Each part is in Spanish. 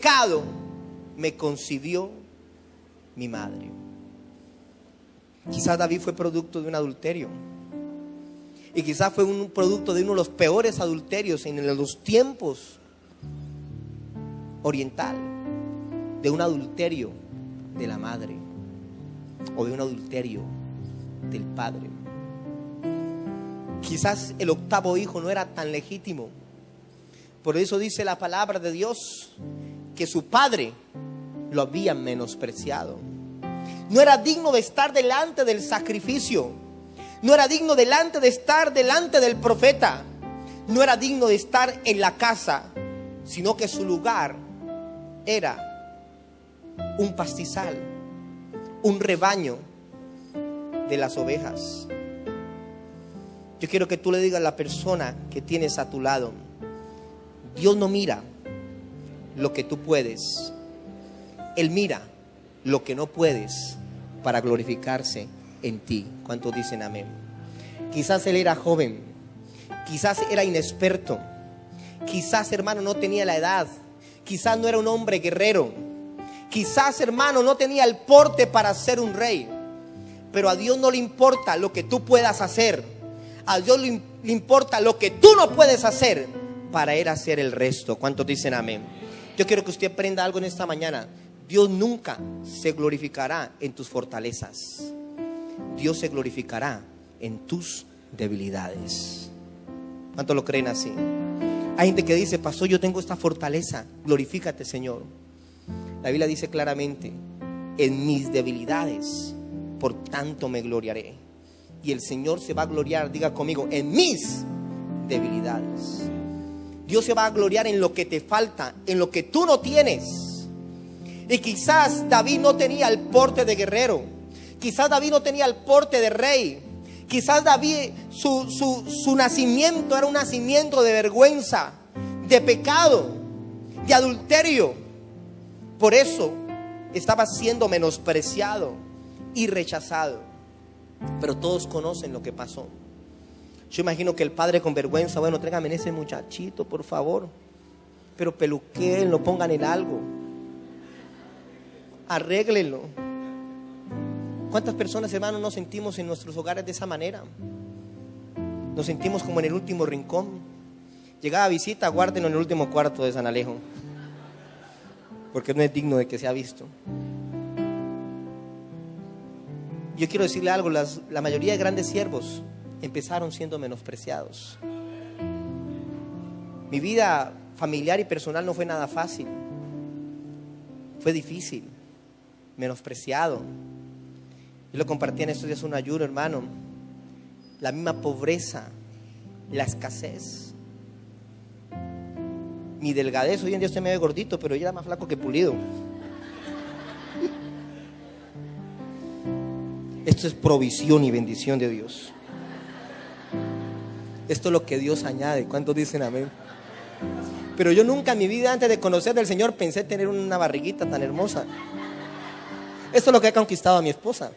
pecado me concibió mi madre. Quizás David fue producto de un adulterio. Y quizás fue un producto de uno de los peores adulterios en los tiempos oriental. De un adulterio de la madre. O de un adulterio del padre. Quizás el octavo hijo no era tan legítimo. Por eso dice la palabra de Dios que su padre lo había menospreciado. No era digno de estar delante del sacrificio. No era digno de estar delante del profeta. No era digno de estar en la casa, sino que su lugar era un pastizal, un rebaño de las ovejas. Yo quiero que tú le digas a la persona que tienes a tu lado: Dios no mira lo que tú puedes, Él mira lo que no puedes para glorificarse en ti. ¿Cuántos dicen amén? Quizás él era joven, quizás era inexperto, quizás, hermano, no tenía la edad, quizás no era un hombre guerrero, quizás, hermano, no tenía el porte para ser un rey. Pero a Dios no le importa lo que tú puedas hacer, a Dios le importa lo que tú no puedes hacer para Él hacer el resto. ¿Cuántos dicen amén? Yo quiero que usted aprenda algo en esta mañana. Dios nunca se glorificará en tus fortalezas. Dios se glorificará en tus debilidades. ¿Cuántos lo creen así? Hay gente que dice: pastor, yo tengo esta fortaleza. Glorifícate, Señor. La Biblia dice claramente: en mis debilidades, por tanto me gloriaré. Y el Señor se va a gloriar, diga conmigo, en mis debilidades. Dios se va a gloriar en lo que te falta, en lo que tú no tienes. Y quizás David no tenía el porte de guerrero, quizás David no tenía el porte de rey, quizás David, su nacimiento era un nacimiento de vergüenza, de pecado, de adulterio. Por eso estaba siendo menospreciado y rechazado. Pero todos conocen lo que pasó. Yo imagino que el padre con vergüenza: bueno, tráigame ese muchachito, por favor, pero peluquéenlo, pongan en algo, arréglenlo. ¿Cuántas personas, hermanos, nos sentimos en nuestros hogares de esa manera? Nos sentimos como en el último rincón. Llegaba a visita, guárdenlo en el último cuarto de San Alejo, porque no es digno de que sea visto. Yo quiero decirle algo: la mayoría de grandes siervos empezaron siendo menospreciados. Mi vida familiar y personal no fue nada fácil. Fue difícil, menospreciado. Yo lo compartí en estos días un ayuno, hermano. La misma pobreza, la escasez. Mi delgadez, hoy en día usted me ve gordito, pero yo era más flaco que pulido. Esto es provisión y bendición de Dios. Esto es lo que Dios añade. ¿Cuántos dicen amén? Pero yo nunca en mi vida, antes de conocer del Señor, pensé tener una barriguita tan hermosa. Esto es lo que ha conquistado a mi esposa.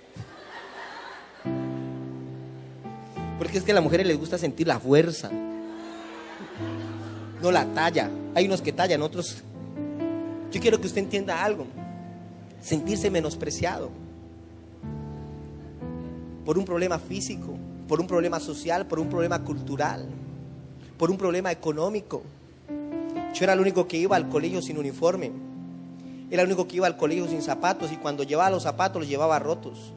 Porque es que a las mujeres les gusta sentir la fuerza, no la talla. Hay unos que tallan, otros. Yo quiero que usted entienda algo: sentirse menospreciado por un problema físico, por un problema social, por un problema cultural, por un problema económico. Yo era el único que iba al colegio sin uniforme, era el único que iba al colegio sin zapatos, y cuando llevaba los zapatos los llevaba rotos.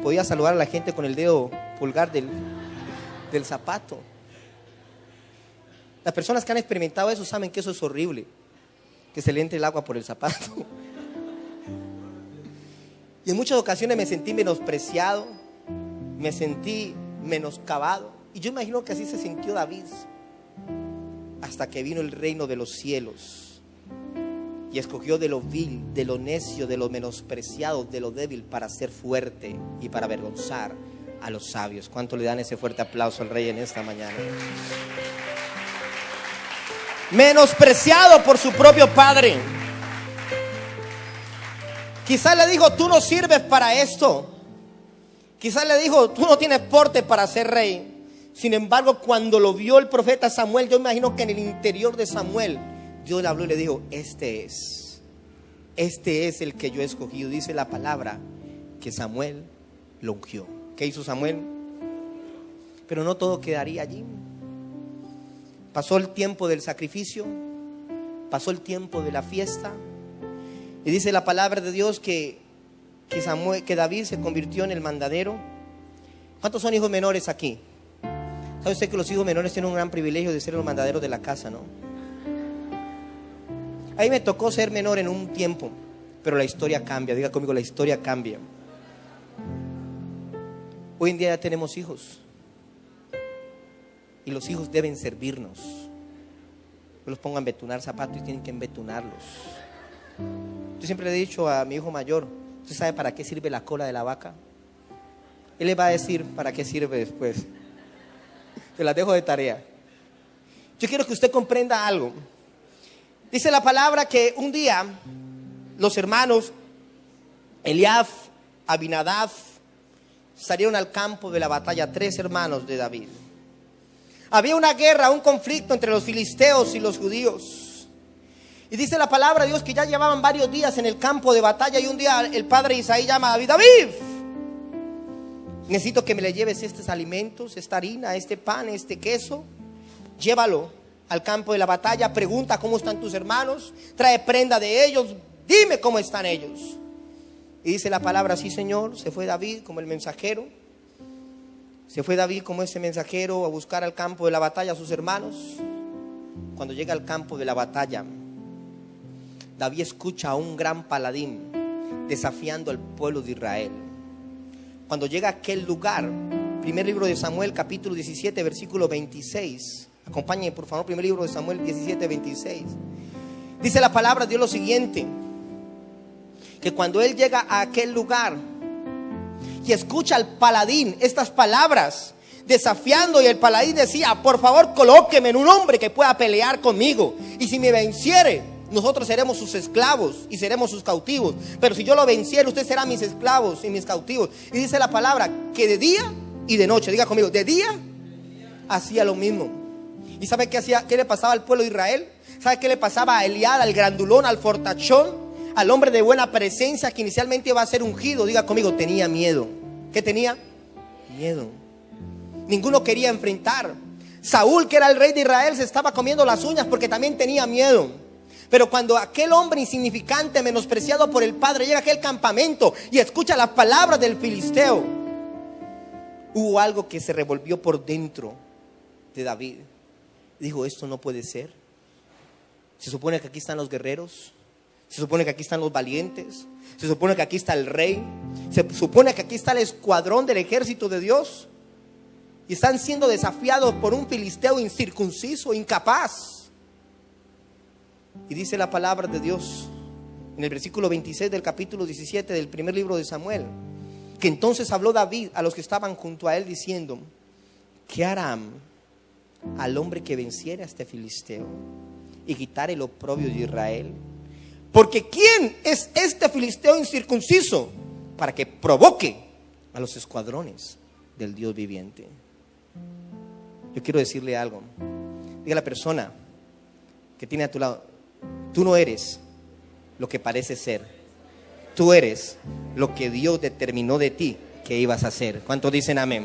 Podía saludar a la gente con el dedo pulgar del zapato. Las personas que han experimentado eso saben que eso es horrible, que se le entre el agua por el zapato. Y en muchas ocasiones me sentí menospreciado, me sentí menoscabado. Y yo imagino que así se sintió David, hasta que vino el reino de los cielos y escogió de lo vil, de lo necio, de lo menospreciado, de lo débil, para ser fuerte y para avergonzar a los sabios. ¿Cuánto le dan ese fuerte aplauso al Rey en esta mañana? Menospreciado por su propio padre. Quizás le dijo: tú no sirves para esto. Quizás le dijo: tú no tienes porte para ser rey. Sin embargo, cuando lo vio el profeta Samuel, yo imagino que en el interior de Samuel Dios le habló y le dijo: este es el que yo he escogido. Dice la palabra que Samuel lo ungió. ¿Qué hizo Samuel? Pero no todo quedaría allí. Pasó el tiempo del sacrificio, pasó el tiempo de la fiesta, y dice la palabra de Dios que David se convirtió en el mandadero. ¿Cuántos son hijos menores aquí? ¿Sabe usted que los hijos menores tienen un gran privilegio de ser los mandaderos de la casa, no? A mí me tocó ser menor en un tiempo, pero la historia cambia. Diga conmigo, la historia cambia. Hoy en día ya tenemos hijos, y los hijos deben servirnos. Yo los pongo a embetunar zapatos y tienen que embetunarlos. Yo siempre le he dicho a mi hijo mayor: ¿usted sabe para qué sirve la cola de la vaca? Él le va a decir para qué sirve después. Se las dejo de tarea. Yo quiero que usted comprenda algo. Dice la palabra que un día los hermanos Eliab, Abinadab salieron al campo de la batalla, 3 hermanos de David. Había una guerra, un conflicto entre los filisteos y los judíos. Y dice la palabra de Dios que ya llevaban varios días en el campo de batalla, y un día el padre Isaí llama a David: David, necesito que me le lleves estos alimentos, esta harina, este pan, este queso. Llévalo al campo de la batalla, pregunta cómo están tus hermanos, trae prenda de ellos, dime cómo están ellos. Y dice la palabra: sí, Señor. Se fue David como el mensajero. Se fue David como ese mensajero a buscar al campo de la batalla a sus hermanos. Cuando llega al campo de la batalla, David escucha a un gran paladín desafiando al pueblo de Israel. Cuando llega a aquel lugar, primer libro de Samuel, capítulo 17, versículo 26. Acompáñenme por favor, primer libro de Samuel 17, 26. Dice la palabra de Dios lo siguiente: que cuando él llega a aquel lugar y escucha al paladín estas palabras desafiando, y el paladín decía: por favor, colóqueme en un hombre que pueda pelear conmigo, y si me venciere, nosotros seremos sus esclavos y seremos sus cautivos, pero si yo lo venciere, usted será mis esclavos y mis cautivos. Y dice la palabra que de día y de noche, diga conmigo, de día hacía lo mismo. ¿Y sabe qué hacía? ¿Qué le pasaba al pueblo de Israel? ¿Sabe qué le pasaba a Eliab, al grandulón, al fortachón, al hombre de buena presencia que inicialmente iba a ser ungido? Diga conmigo, tenía miedo. ¿Qué tenía? Miedo. Ninguno quería enfrentar. Saúl, que era el rey de Israel, se estaba comiendo las uñas porque también tenía miedo. Pero cuando aquel hombre insignificante, menospreciado por el padre, llega a aquel campamento y escucha las palabras del filisteo, hubo algo que se revolvió por dentro de David. Dijo: esto no puede ser. Se supone que aquí están los guerreros, se supone que aquí están los valientes, se supone que aquí está el rey, se supone que aquí está el escuadrón del ejército de Dios, y están siendo desafiados por un filisteo incircunciso, incapaz. Y dice la palabra de Dios en el versículo 26 del capítulo 17 del primer libro de Samuel, que entonces habló David a los que estaban junto a él diciendo: ¿qué harán al hombre que venciere a este filisteo y quitare el oprobio de Israel? Porque ¿quién es este filisteo incircunciso para que provoque a los escuadrones del Dios viviente? Yo quiero decirle algo. Diga a la persona que tiene a tu lado: tú no eres lo que pareces ser. Tú eres lo que Dios determinó de ti que ibas a ser. ¿Cuántos dicen amén?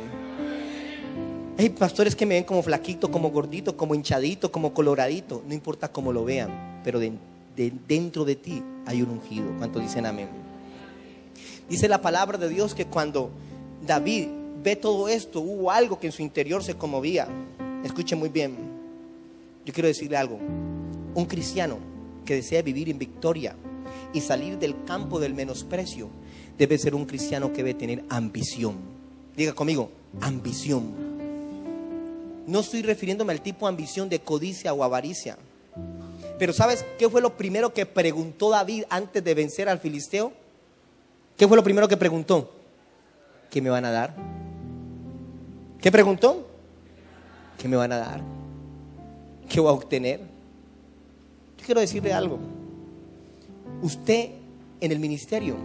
Hay pastores que me ven como flaquito, como gordito, como hinchadito, como coloradito. No importa cómo lo vean, pero dentro de ti hay un ungido. ¿Cuántos dicen amén? Dice la palabra de Dios que cuando David ve todo esto, hubo algo que en su interior se conmovía. Escuche muy bien. Yo quiero decirle algo. Un cristiano que desea vivir en victoria y salir del campo del menosprecio debe ser un cristiano que debe tener ambición. Diga conmigo, ambición. No estoy refiriéndome al tipo de ambición de codicia o avaricia. Pero ¿sabes qué fue lo primero que preguntó David antes de vencer al filisteo? ¿Qué fue lo primero que preguntó? ¿Qué me van a dar? ¿Qué preguntó? ¿Qué me van a dar? ¿Qué voy a obtener? Yo quiero decirle algo. Usted en el ministerio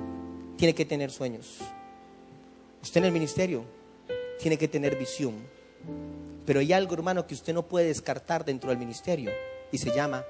tiene que tener sueños. Usted en el ministerio tiene que tener visión. Pero hay algo, hermano, que usted no puede descartar dentro del ministerio, y se llama